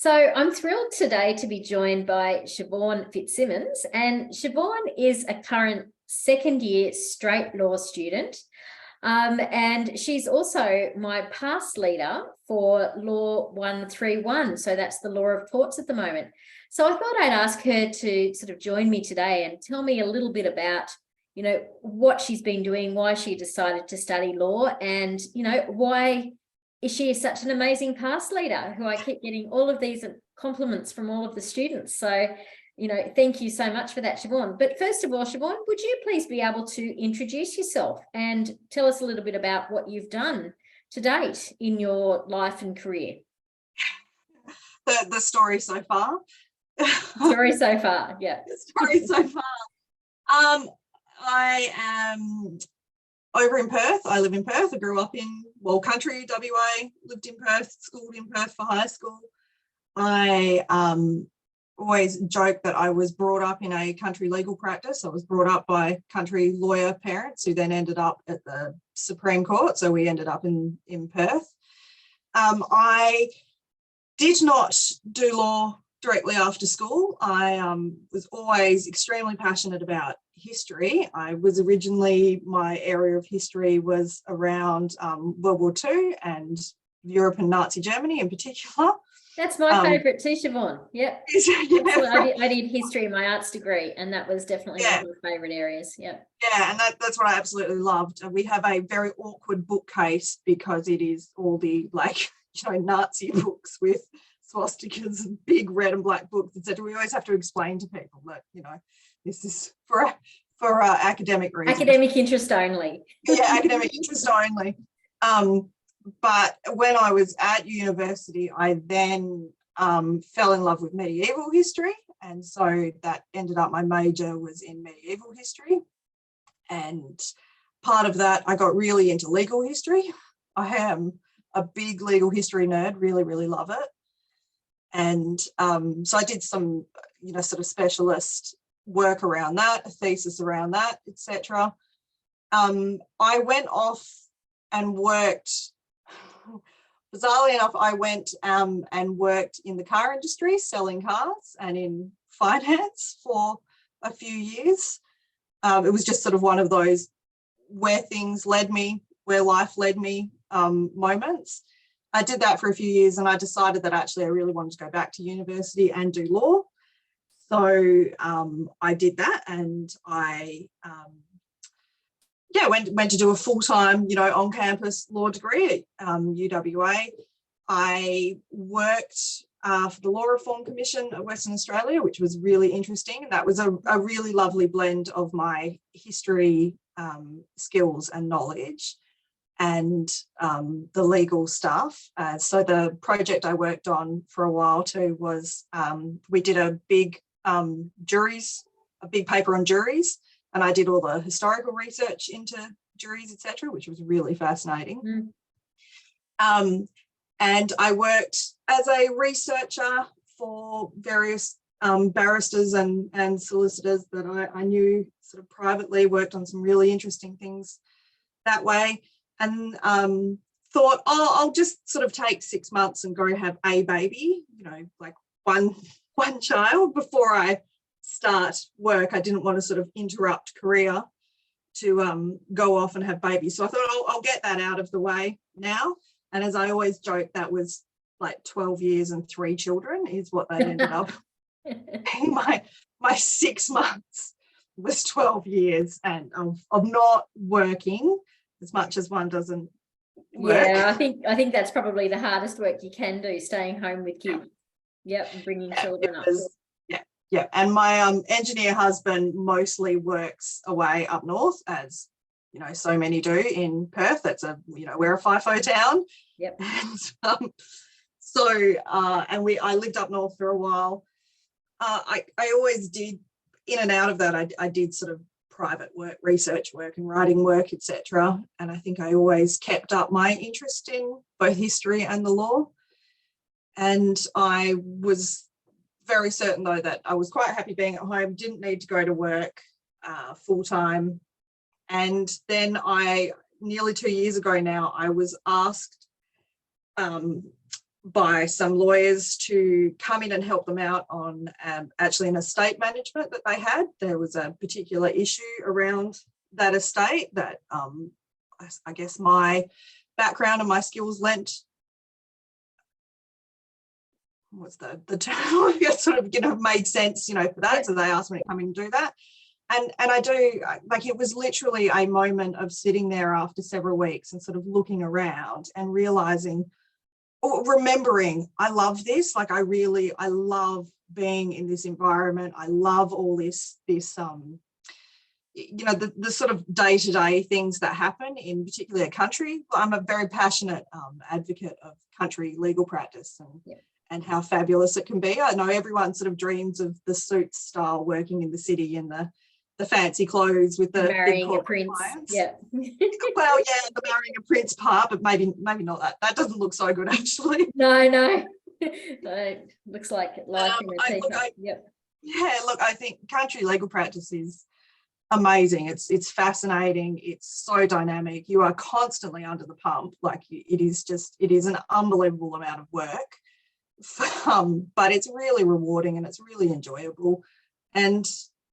So I'm thrilled today to be joined by Sioban Fitzsimmons, and Sioban is a current second-year straight law student, and she's also my past leader for LAW131, so that's the law of torts at the moment. So I thought I'd ask her to sort of join me today and tell me a little bit about, what she's been doing, why she decided to study law, and, why is she such an amazing past leader who I keep getting all of these compliments from all of the students. So, thank you so much for that, Sioban. But first of all, Sioban, would you please be able to introduce yourself and tell us a little bit about what you've done to date in your life and career? The story so far. Story so far, yeah. The story so far. I am over in Perth. I live in Perth. I grew up in country WA, lived in Perth, schooled in Perth for high school. I always joke that I was brought up in a country legal practice. I was brought up by country lawyer parents who then ended up at the Supreme Court. So we ended up in Perth. I did not do law directly after school. I was always extremely passionate about history. My area of history was around World War II and Europe and Nazi Germany in particular. That's my favourite too, Sioban. Yep. Yeah, I did history in my arts degree, and that was definitely one of my favourite areas. Yep. Yeah, and that's what I absolutely loved. We have a very awkward bookcase because it is all the Nazi books with swastikas and big red and black books, etc. We always have to explain to people that this is for academic reasons. Academic interest only. Yeah, academic interest only. But when I was at university, I then fell in love with medieval history, and so that ended up, my major was in medieval history, and part of that I got really into legal history. I am a big legal history nerd, really love it. And so I did some sort of specialist work around that, a thesis around that, etc. I went off and worked, bizarrely enough, I went and worked in the car industry, selling cars, and in finance for a few years. It was just sort of one of those where things led me, where life led me moments. I did that for a few years, and I decided that actually I really wanted to go back to university and do law. So I did that, and I went to do a full-time, on-campus law degree at UWA. I worked for the Law Reform Commission of Western Australia, which was really interesting. That was a really lovely blend of my history skills and knowledge and the legal stuff. So the project I worked on for a while too was we did a big big paper on juries, and I did all the historical research into juries, etc., which was really fascinating. And I worked as a researcher for various barristers and solicitors that I knew sort of privately, worked on some really interesting things that way, and thought, I'll just sort of take 6 months and go have a baby, like one child before I start work. I didn't want to sort of interrupt career to go off and have babies. So I thought I'll get that out of the way now. And as I always joke, that was like 12 years and 3 children is what they ended up being. My 6 months was 12 years and of not working as much as one doesn't work. Yeah, I think that's probably the hardest work you can do, staying home with kids. Yep, bringing children up. Yeah, and my engineer husband mostly works away up north, as so many do in Perth. That's we're a FIFO town. Yep. And I lived up north for a while. I always did in and out of that. I did sort of private work, research work, and writing work, etc. And I think I always kept up my interest in both history and the law. And I was very certain, though, that I was quite happy being at home, didn't need to go to work full-time. And then nearly 2 years ago now, I was asked by some lawyers to come in and help them out on actually an estate management that they had. There was a particular issue around that estate that I guess my background and my skills lent, what's the term, sort of, made sense, for that. So they asked me to come in and do that. And I do, like, it was literally a moment of sitting there after several weeks and sort of looking around and realizing, or remembering, I love this. Like, I love being in this environment. I love all this the sort of day-to-day things that happen in particularly a country. I'm a very passionate advocate of country legal practice and how fabulous it can be. I know everyone sort of dreams of the suit style working in the city and the fancy clothes with the marrying big a prince. clients. Yeah. Well, yeah, the marrying a prince part, but maybe not that. That doesn't look so good, actually. No. No, looks like life in a teacup. Yeah, look, I think country legal practice is amazing. It's fascinating. It's so dynamic. You are constantly under the pump. Like, it is an unbelievable amount of work. But it's really rewarding and it's really enjoyable. And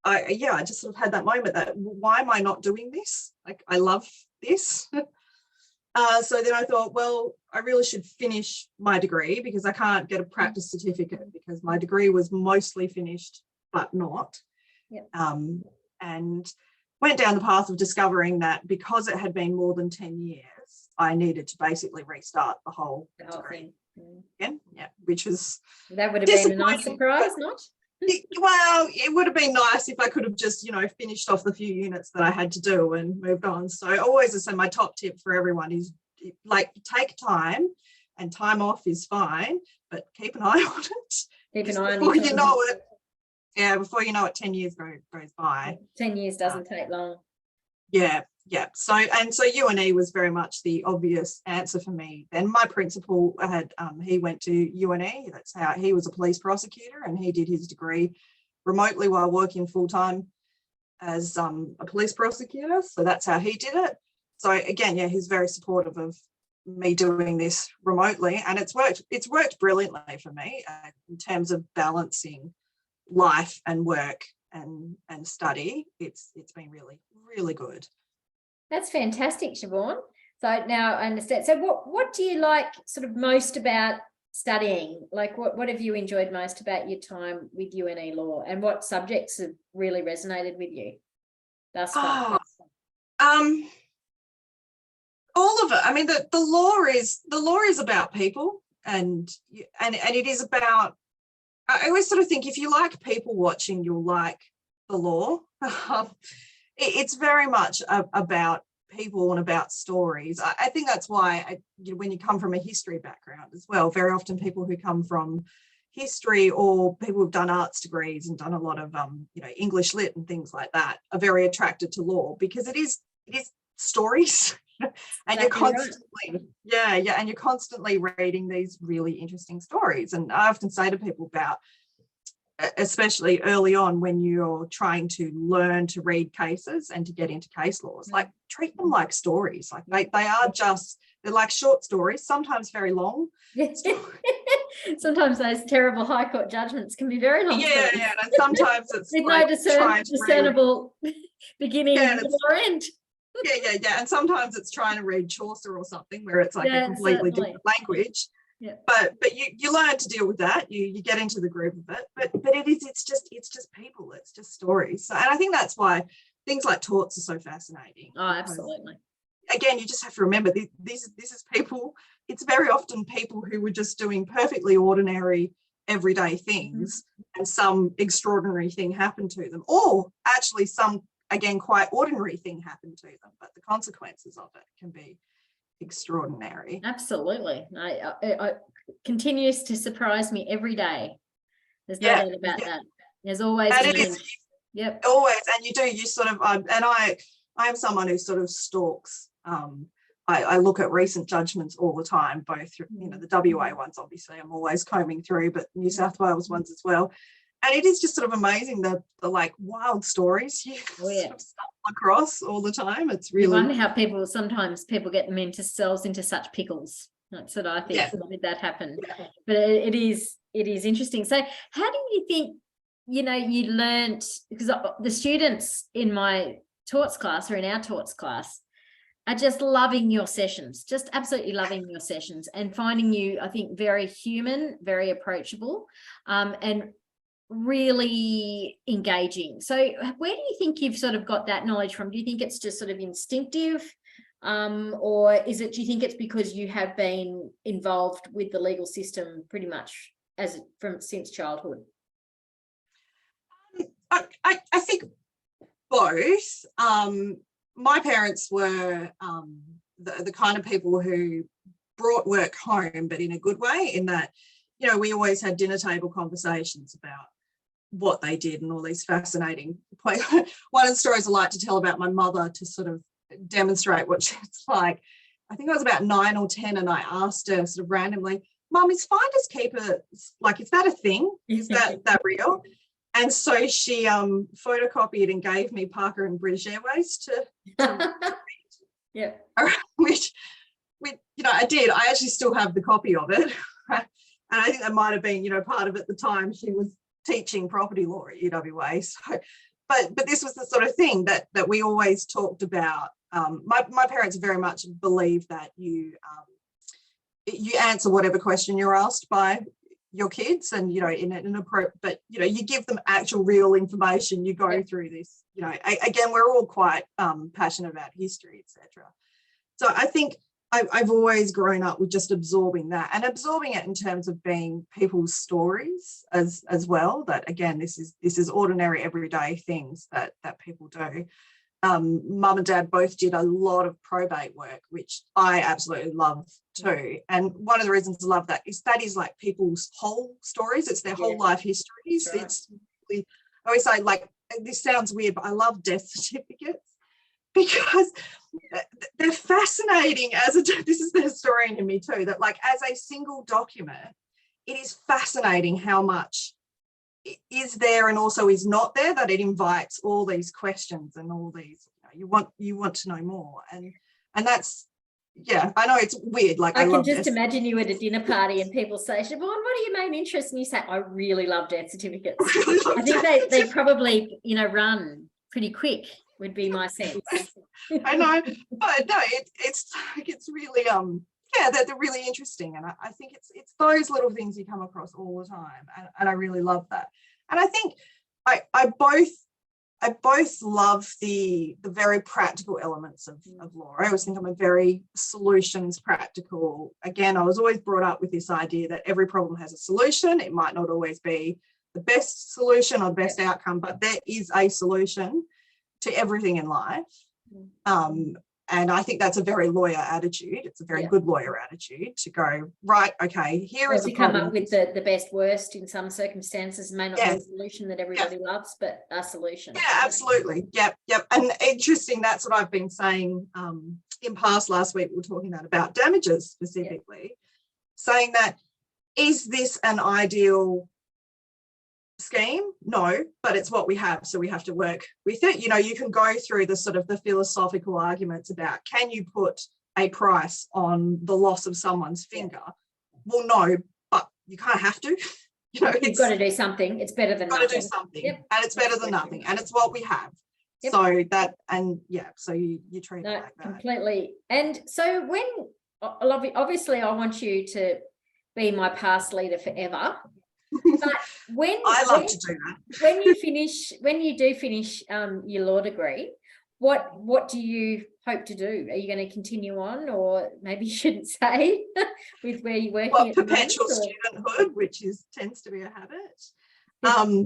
I just sort of had that moment that, why am I not doing this? Like, I love this. So then I thought, well, I really should finish my degree, because I can't get a practice certificate because my degree was mostly finished but not. And went down the path of discovering that because it had been more than 10 years, I needed to basically restart the whole degree again. Yeah, which was, that would have been a nice surprise, not? Well, it would have been nice if I could have just, finished off the few units that I had to do and moved on. So I always say my top tip for everyone is, like, take time, and time off is fine, but keep an eye on it. Keep an eye on before you know it. Yeah, before you know it, 10 years goes by. 10 years doesn't take long. Yeah. So UNE was very much the obvious answer for me. Then my principal he went to UNE. That's how he was a police prosecutor, and he did his degree remotely while working full-time as a police prosecutor. So that's how he did it. So again, he's very supportive of me doing this remotely, and it's worked brilliantly for me in terms of balancing life and work and study. It's been really, really good. That's fantastic, Sioban. So now I understand. So what do you like sort of most about studying? Like, what have you enjoyed most about your time with UNE Law, and what subjects have really resonated with you thus far? All of it. I mean, the law is about people, and it is about, I always sort of think, if you like people watching, you'll like the law. It's very much about people and about stories. I think that's why when you come from a history background as well, very often people who come from history, or people who've done arts degrees and done a lot of English lit and things like that, are very attracted to law, because it is stories. And you're constantly and you're constantly reading these really interesting stories. And I often say to people about, especially early on when you're trying to learn to read cases and to get into case laws, like, treat them like stories. Like, they're like short stories, sometimes very long. Sometimes those terrible High Court judgments can be very long. Yeah, and sometimes it's with like no discernible beginning or end. Yeah, and sometimes it's trying to read Chaucer or something, where it's like a completely different language. Yeah. But you learn to deal with that. You get into the groove of it. But it's just people. It's just stories. So, and I think that's why things like torts are so fascinating. Oh, absolutely. Again, you just have to remember this is people. It's very often people who were just doing perfectly ordinary, everyday things, and some extraordinary thing happened to them, or actually some, again, quite ordinary thing happened to them, but the consequences of it can be extraordinary. Absolutely. I continues to surprise me every day. There's no doubt about that. There's always always, and you sort of and I am someone who sort of stalks. I look at recent judgments all the time, both through, the WA ones, obviously I'm always combing through, but New South Wales ones as well. And it is just sort of amazing, the like wild stories you sort of stumble across all the time. It's really, you wonder how sometimes people get themselves into such pickles. That's what I think. Yeah. Why did that happen? But it is interesting. So how do you think, you know, you learnt, because the students in my torts class, or in our torts class, are just loving your sessions, just absolutely loving your sessions, and finding you, I think, very human, very approachable, and really engaging. So where do you think you've sort of got that knowledge from? Do you think it's just sort of instinctive, or do you think it's because you have been involved with the legal system pretty much since childhood? I think both. My parents were the kind of people who brought work home, but in a good way, in that, you know, we always had dinner table conversations about what they did and all these fascinating points. One of the stories I like to tell about my mother, to sort of demonstrate what she's like, I think I was about 9 or 10, and I asked her sort of randomly, Mum, is finders keepers, like, is that a thing? Is that real? And so she photocopied and gave me Parker and British Airways to yeah, which, you know, I did. I actually still have the copy of it. And I think that might have been, you know, part of, at the time, she was teaching property law at UWA. So, but this was the sort of thing that we always talked about. My parents very much believe that you answer whatever question you're asked by your kids, and, you know, in an appropriate, but, you know, you give them actual real information. You go through this, you know, again, we're all quite passionate about history, etc. So I think I've always grown up with just absorbing that, and absorbing it in terms of being people's stories as well. That, again, this is ordinary, everyday things that people do. Mum and Dad both did a lot of probate work, which I absolutely love too. And one of the reasons I love that is like people's whole stories. It's their whole life histories. Right. It's really, I always say, like, this sounds weird, but I love death certificates, because they're fascinating. This is the historian in me too, that, like, as a single document, it is fascinating how much is there and also is not there, that it invites all these questions and all these, you want to know more, and that's, yeah, I know it's weird. Like, I can just imagine you at a dinner party and people say, Siobhan, what are your main interests? And you say, I really love death certificates. I think they probably, you know, run pretty quick, would be my sense. I know, but no, it's really yeah, they're really interesting, and I think it's those little things you come across all the time, and I really love that. And I think I both love the very practical elements of law. I always think I'm a very solutions practical. Again, I was always brought up with this idea that every problem has a solution. It might not always be the best solution or best outcome, but there is a solution to everything in life. And I think that's a very lawyer attitude. It's a very good lawyer attitude to go, right, okay, here is a problem. Come up with the best worst in some circumstances. May not be a solution that everybody loves, but a solution. Yeah, absolutely. Yep. And interesting, that's what I've been saying in past. Last week we were talking about damages specifically, saying that, is this an ideal scheme? No, but it's what we have, so we have to work with it. You know, you can go through the sort of the philosophical arguments about, can you put a price on the loss of someone's finger? Well, no, but you kind of have to. You know, you've got to do something. It's better than nothing. Got to do something, and it's better than nothing, and it's what we have. So that, and so you treat it like that. Completely. And so when, obviously, I want you to be my past leader forever. But when I love to do that. when you do finish your law degree, what do you hope to do? Are you going to continue on, or maybe you shouldn't say with where you're working? Well, perpetual studenthood, which tends to be a habit.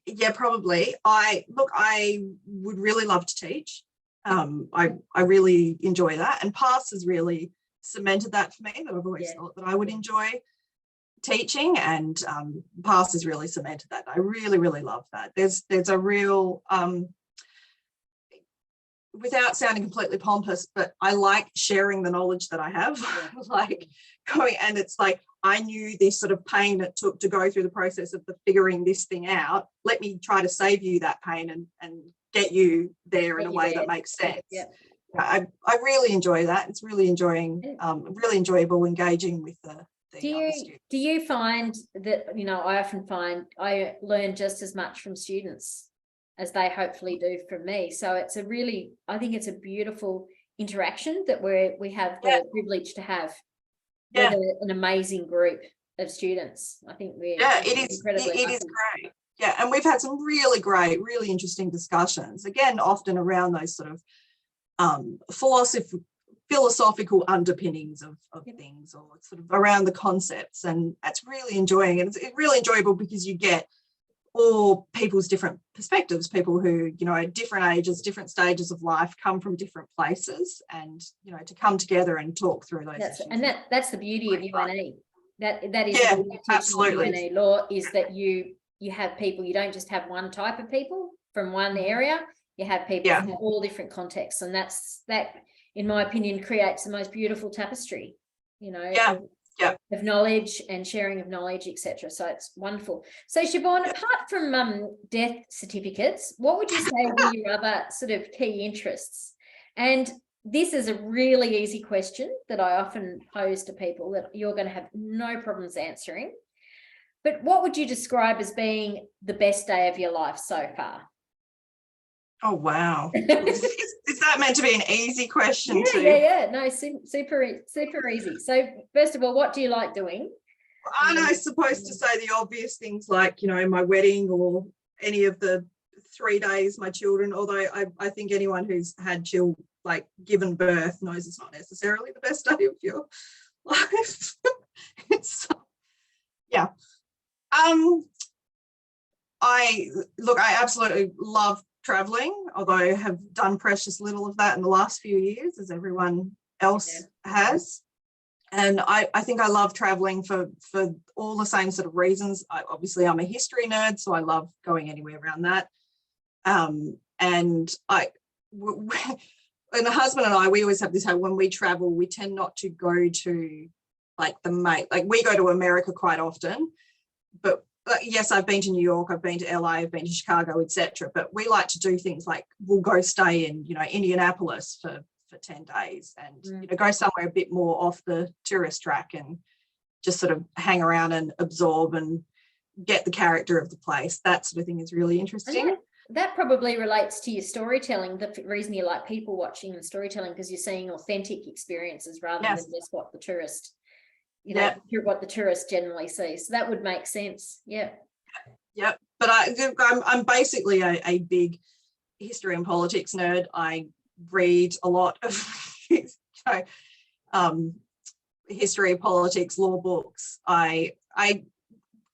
Yeah, probably. I would really love to teach. I really enjoy that, and PASS has really cemented that for me, that I've always thought that I would enjoy teaching, and PASS has really cemented that. I really, really love that. There's a real, without sounding completely pompous, but I like sharing the knowledge that I have. Like going, and it's like, I knew this sort of pain it took to go through the process of figuring this thing out. Let me try to save you that pain and get you there in a way that makes sense. I really enjoy that. It's really really enjoyable engaging with the other students. Do you find that, I often find I learn just as much from students as they hopefully do from me. So it's I think it's a beautiful interaction that we have the privilege to have with an amazing group of students. I think it is great. Yeah, and we've had some really great, really interesting discussions, again, often around those sort of philosophical underpinnings of things, or sort of around the concepts, and that's really enjoying. And it's really enjoyable because you get all people's different perspectives, people who, at different ages, different stages of life, come from different places, and to come together and talk through those issues. And that's the beauty of UNE. That is the beauty of absolutely UNE law, is that you have people, you don't just have one type of people from one area, you have people from all different contexts, and that in my opinion creates the most beautiful tapestry, of knowledge and sharing of knowledge, etc. So it's wonderful. So Sioban, apart from death certificates, what would you say were your other sort of key interests? And this is a really easy question that I often pose to people that you're going to have no problems answering. But what would you describe as being the best day of your life so far? Oh, wow. Is that meant to be an easy question too? Yeah. No, super easy. So first of all, what do you like doing? Aren't I supposed to say the obvious things like, my wedding, or any of the 3 days my children, although I think anyone who's had given birth knows it's not necessarily the best day of your life. I absolutely love traveling, although I have done precious little of that in the last few years, as everyone else has. And I think I love traveling for all the same sort of reasons. Obviously, I'm a history nerd, so I love going anywhere around that. And the husband and I, we always have this, how when we travel, we tend not to go to we go to America quite often, but yes, I've been to New York, I've been to LA, I've been to Chicago, etc. But we like to do things like we'll go stay in, Indianapolis for 10 days and, go somewhere a bit more off the tourist track and just sort of hang around and absorb and get the character of the place. That sort of thing is really interesting. That probably relates to your storytelling, the reason you like people watching and storytelling, because you're seeing authentic experiences rather than just what the tourist, what the tourist generally sees. So that would make sense. Yeah. But I'm basically a big history and politics nerd. I read a lot of history, politics, law books. I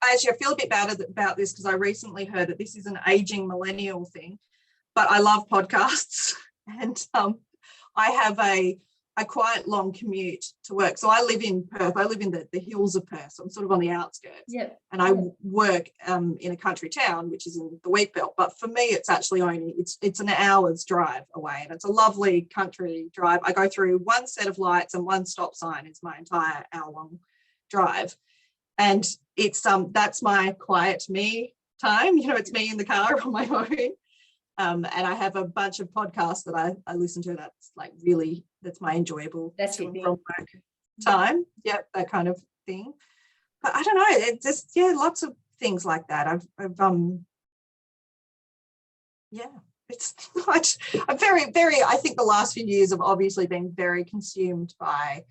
actually feel a bit bad about this because I recently heard that this is an aging millennial thing, but I love podcasts, and I have a quite long commute to work. So I live in Perth. I live in the hills of Perth, so I'm sort of on the outskirts. And I work in a country town, which is in the wheat belt. But for me, it's actually it's an hour's drive away, and it's a lovely country drive. I go through one set of lights and one stop sign is my entire hour-long drive. And it's that's my quiet me time. It's me in the car on my own. And I have a bunch of podcasts that I listen to. That's my enjoyable from work time. Yep, that kind of thing. But I don't know. It's just lots of things like that. It's not. I'm very, very. I think the last few years have obviously been very consumed by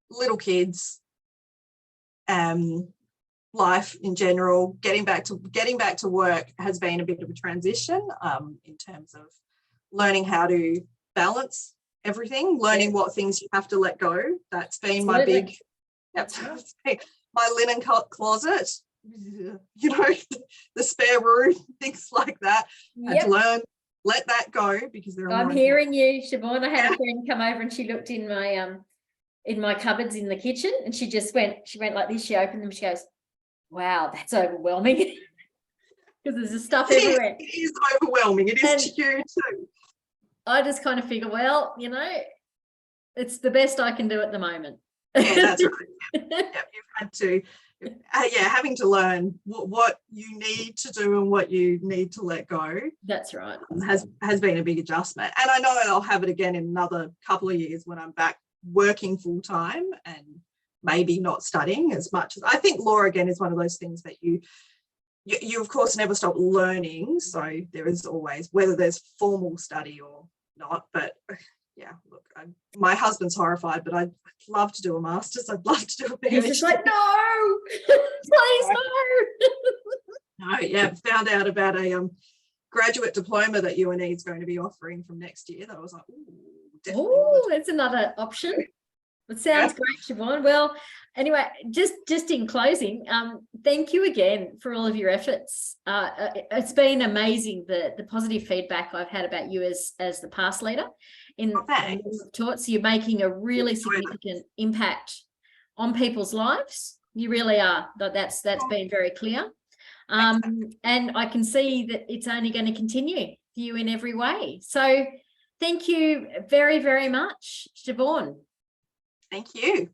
little kids. Life in general, getting back to work has been a bit of a transition in terms of learning how to balance everything, learning what things you have to let go. That's been my big, my linen closet, the spare room, things like that. And to learn, let that go, because I'm hearing you, Sioban. I had a friend come over and she looked in my cupboards in the kitchen, and she went like this. She opened them. She goes, "Wow, that's overwhelming," because there's stuff everywhere. It is overwhelming. It is huge too. I just kind of figure, well, it's the best I can do at the moment. Yeah, that's right. You've had to, yeah, having to learn what you need to do and what you need to let go. That's right. Has been a big adjustment. And I know I'll have it again in another couple of years when I'm back working full time and maybe not studying as much as I think law again is one of those things that you of course never stop learning. So there is always, whether there's formal study or not, but yeah, look, my husband's horrified, but I'd love to do a master's. I'd love to do a PhD. He's just like, no, please no. No, yeah, found out about a graduate diploma that UNE is going to be offering from next year. That I was like, definitely. Oh, that's another option. It sounds great, Sioban. Well, anyway, just in closing, thank you again for all of your efforts. It's been amazing the positive feedback I've had about you as the past leader in taught. So you're making a really significant impact on people's lives. You really are. That's been very clear. And I can see that it's only going to continue for you in every way. So thank you very, very much, Sioban. Thank you.